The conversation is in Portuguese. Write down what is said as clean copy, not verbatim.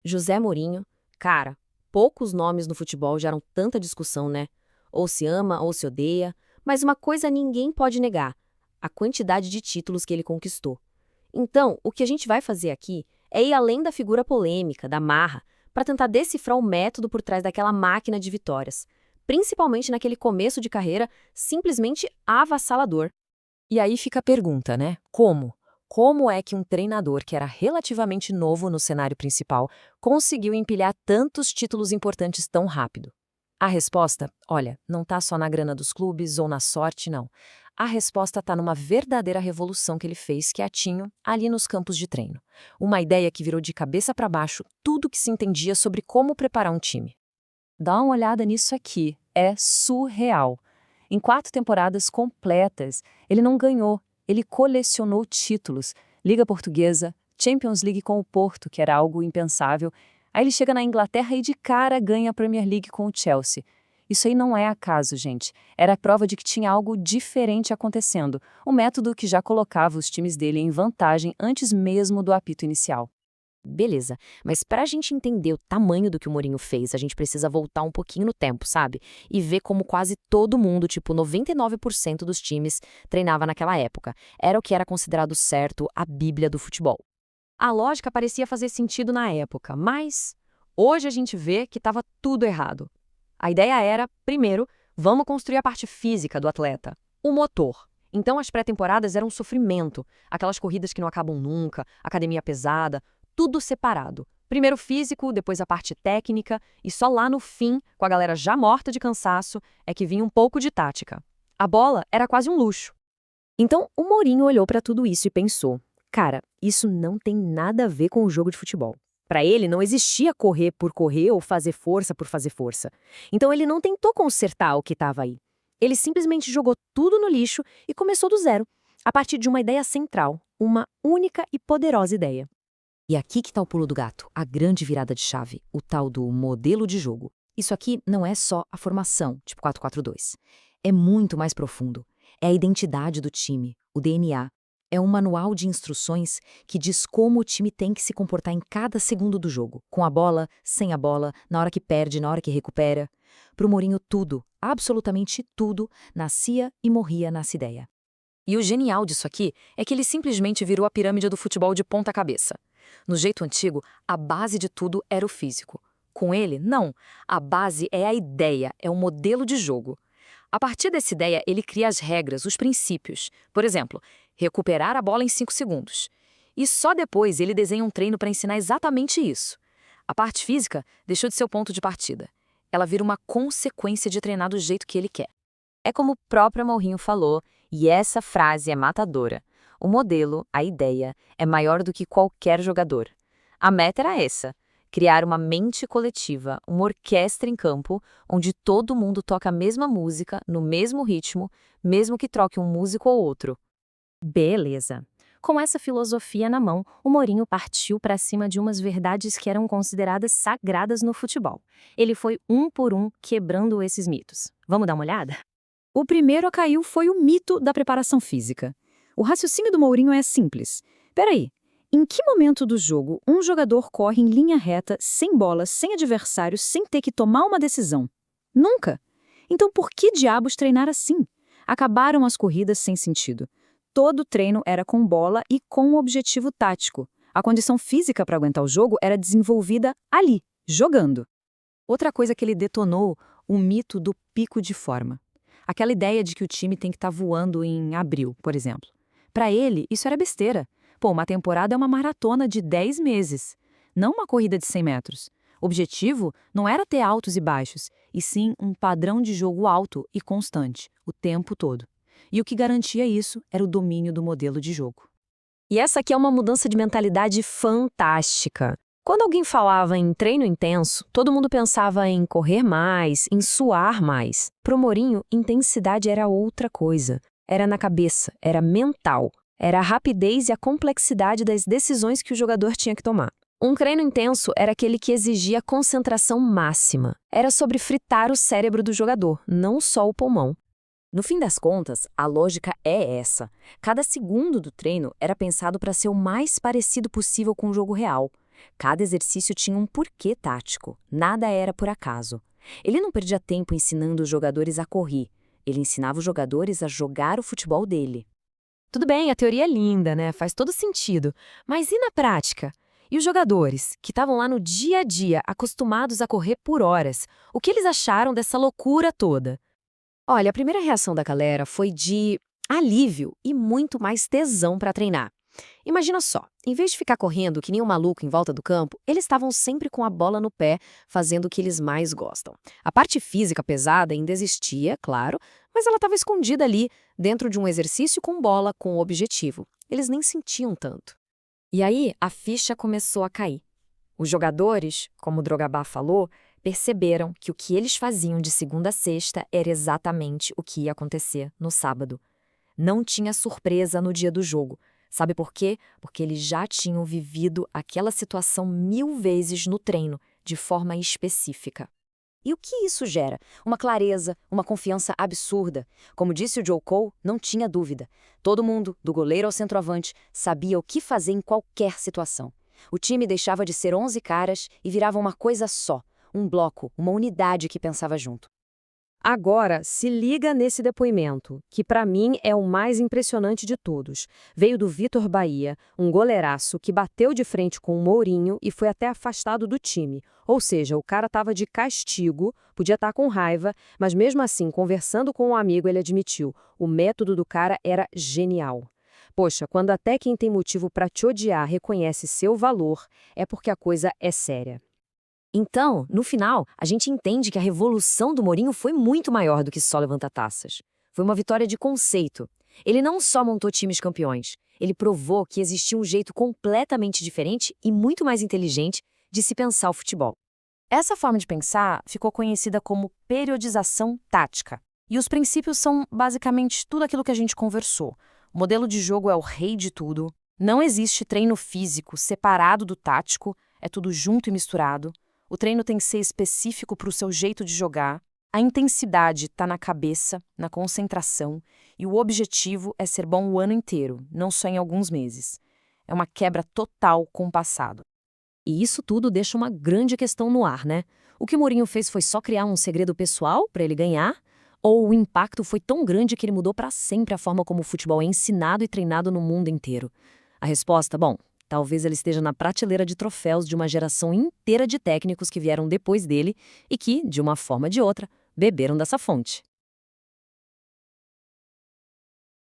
José Mourinho, cara, poucos nomes no futebol geram tanta discussão, né? Ou se ama ou se odeia, mas uma coisa ninguém pode negar: a quantidade de títulos que ele conquistou. Então, o que a gente vai fazer aqui é ir além da figura polêmica, da marra, para tentar decifrar o método por trás daquela máquina de vitórias, principalmente naquele começo de carreira simplesmente avassalador. E aí fica a pergunta, né? Como? Como é que um treinador que era relativamente novo no cenário principal conseguiu empilhar tantos títulos importantes tão rápido? A resposta, olha, não está só na grana dos clubes ou na sorte, não. A resposta está numa verdadeira revolução que ele fez quietinho ali nos campos de treino. Uma ideia que virou de cabeça para baixo tudo que se entendia sobre como preparar um time. Dá uma olhada nisso aqui, é surreal. Em 4 temporadas completas, ele não ganhou, ele colecionou títulos. Liga Portuguesa, Champions League com o Porto, que era algo impensável. Aí ele chega na Inglaterra e de cara ganha a Premier League com o Chelsea. Isso aí não é acaso, gente. Era a prova de que tinha algo diferente acontecendo. Um método que já colocava os times dele em vantagem antes mesmo do apito inicial. Beleza, mas para a gente entender o tamanho do que o Mourinho fez, a gente precisa voltar um pouquinho no tempo, sabe? E ver como quase todo mundo, tipo 99% dos times, treinava naquela época. Era o que era considerado certo, a bíblia do futebol. A lógica parecia fazer sentido na época, mas hoje a gente vê que estava tudo errado. A ideia era, primeiro, vamos construir a parte física do atleta, o motor. Então as pré-temporadas eram um sofrimento, aquelas corridas que não acabam nunca, academia pesada, tudo separado. Primeiro o físico, depois a parte técnica, e só lá no fim, com a galera já morta de cansaço, é que vinha um pouco de tática. A bola era quase um luxo. Então o Mourinho olhou para tudo isso e pensou: cara, isso não tem nada a ver com o jogo de futebol. Para ele não existia correr por correr ou fazer força por fazer força. Então ele não tentou consertar o que estava aí. Ele simplesmente jogou tudo no lixo e começou do zero, a partir de uma ideia central, uma única e poderosa ideia. E aqui que está o pulo do gato, a grande virada de chave, o tal do modelo de jogo. Isso aqui não é só a formação, tipo 4-4-2. É muito mais profundo. É a identidade do time, o DNA. É um manual de instruções que diz como o time tem que se comportar em cada segundo do jogo, com a bola, sem a bola, na hora que perde, na hora que recupera. Para o Mourinho, tudo, absolutamente tudo, nascia e morria nessa ideia. E o genial disso aqui é que ele simplesmente virou a pirâmide do futebol de ponta cabeça. No jeito antigo, a base de tudo era o físico. Com ele, não. A base é a ideia, é o modelo de jogo. A partir dessa ideia, ele cria as regras, os princípios. Por exemplo, recuperar a bola em 5 segundos. E só depois ele desenha um treino para ensinar exatamente isso. A parte física deixou de ser o ponto de partida. Ela vira uma consequência de treinar do jeito que ele quer. É como o próprio Mourinho falou, e essa frase é matadora. O modelo, a ideia, é maior do que qualquer jogador. A meta era essa: criar uma mente coletiva, uma orquestra em campo, onde todo mundo toca a mesma música, no mesmo ritmo, mesmo que troque um músico ou outro. Beleza. Com essa filosofia na mão, o Mourinho partiu para cima de umas verdades que eram consideradas sagradas no futebol. Ele foi um por um quebrando esses mitos. Vamos dar uma olhada? O primeiro a cair foi o mito da preparação física. O raciocínio do Mourinho é simples. Peraí, em que momento do jogo um jogador corre em linha reta, sem bola, sem adversário, sem ter que tomar uma decisão? Nunca! Então por que diabos treinar assim? Acabaram as corridas sem sentido. Todo treino era com bola e com um objetivo tático. A condição física para aguentar o jogo era desenvolvida ali, jogando. Outra coisa que ele detonou, o mito do pico de forma. Aquela ideia de que o time tem que estar voando em abril, por exemplo. Para ele, isso era besteira. Pô, uma temporada é uma maratona de 10 meses, não uma corrida de 100 metros. O objetivo não era ter altos e baixos, e sim um padrão de jogo alto e constante, o tempo todo. E o que garantia isso era o domínio do modelo de jogo. E essa aqui é uma mudança de mentalidade fantástica. Quando alguém falava em treino intenso, todo mundo pensava em correr mais, em suar mais. Pro Mourinho, intensidade era outra coisa. Era na cabeça, era mental. Era a rapidez e a complexidade das decisões que o jogador tinha que tomar. Um treino intenso era aquele que exigia concentração máxima. Era sobre fritar o cérebro do jogador, não só o pulmão. No fim das contas, a lógica é essa. Cada segundo do treino era pensado para ser o mais parecido possível com o jogo real. Cada exercício tinha um porquê tático, nada era por acaso. Ele não perdia tempo ensinando os jogadores a correr, ele ensinava os jogadores a jogar o futebol dele. Tudo bem, a teoria é linda, né? Faz todo sentido. Mas e na prática? E os jogadores, que estavam lá no dia a dia, acostumados a correr por horas, o que eles acharam dessa loucura toda? Olha, a primeira reação da galera foi de alívio e muito mais tesão para treinar. Imagina só, em vez de ficar correndo que nem um maluco em volta do campo, eles estavam sempre com a bola no pé, fazendo o que eles mais gostam. A parte física pesada ainda existia, claro, mas ela estava escondida ali, dentro de um exercício com bola, com objetivo. Eles nem sentiam tanto. E aí, a ficha começou a cair. Os jogadores, como o Drogba falou, perceberam que o que eles faziam de segunda a sexta era exatamente o que ia acontecer no sábado. Não tinha surpresa no dia do jogo. Sabe por quê? Porque eles já tinham vivido aquela situação 1000 vezes no treino, de forma específica. E o que isso gera? Uma clareza, uma confiança absurda. Como disse o Joe Cole, não tinha dúvida. Todo mundo, do goleiro ao centroavante, sabia o que fazer em qualquer situação. O time deixava de ser 11 caras e virava uma coisa só, um bloco, uma unidade que pensava junto. Agora, se liga nesse depoimento, que para mim é o mais impressionante de todos. Veio do Vitor Bahia, um goleiraço que bateu de frente com o Mourinho e foi até afastado do time. Ou seja, o cara estava de castigo, podia estar com raiva, mas mesmo assim, conversando com um amigo, ele admitiu, o método do cara era genial. Poxa, quando até quem tem motivo para te odiar reconhece seu valor, é porque a coisa é séria. Então, no final, a gente entende que a revolução do Mourinho foi muito maior do que só levantar taças. Foi uma vitória de conceito. Ele não só montou times campeões, ele provou que existia um jeito completamente diferente e muito mais inteligente de se pensar o futebol. Essa forma de pensar ficou conhecida como periodização tática. E os princípios são basicamente tudo aquilo que a gente conversou. O modelo de jogo é o rei de tudo. Não existe treino físico separado do tático, é tudo junto e misturado. O treino tem que ser específico para o seu jeito de jogar, a intensidade está na cabeça, na concentração, e o objetivo é ser bom o ano inteiro, não só em alguns meses. É uma quebra total com o passado. E isso tudo deixa uma grande questão no ar, né? O que o Mourinho fez foi só criar um segredo pessoal para ele ganhar? Ou o impacto foi tão grande que ele mudou para sempre a forma como o futebol é ensinado e treinado no mundo inteiro? A resposta, bom, talvez ele esteja na prateleira de troféus de uma geração inteira de técnicos que vieram depois dele e que, de uma forma ou de outra, beberam dessa fonte.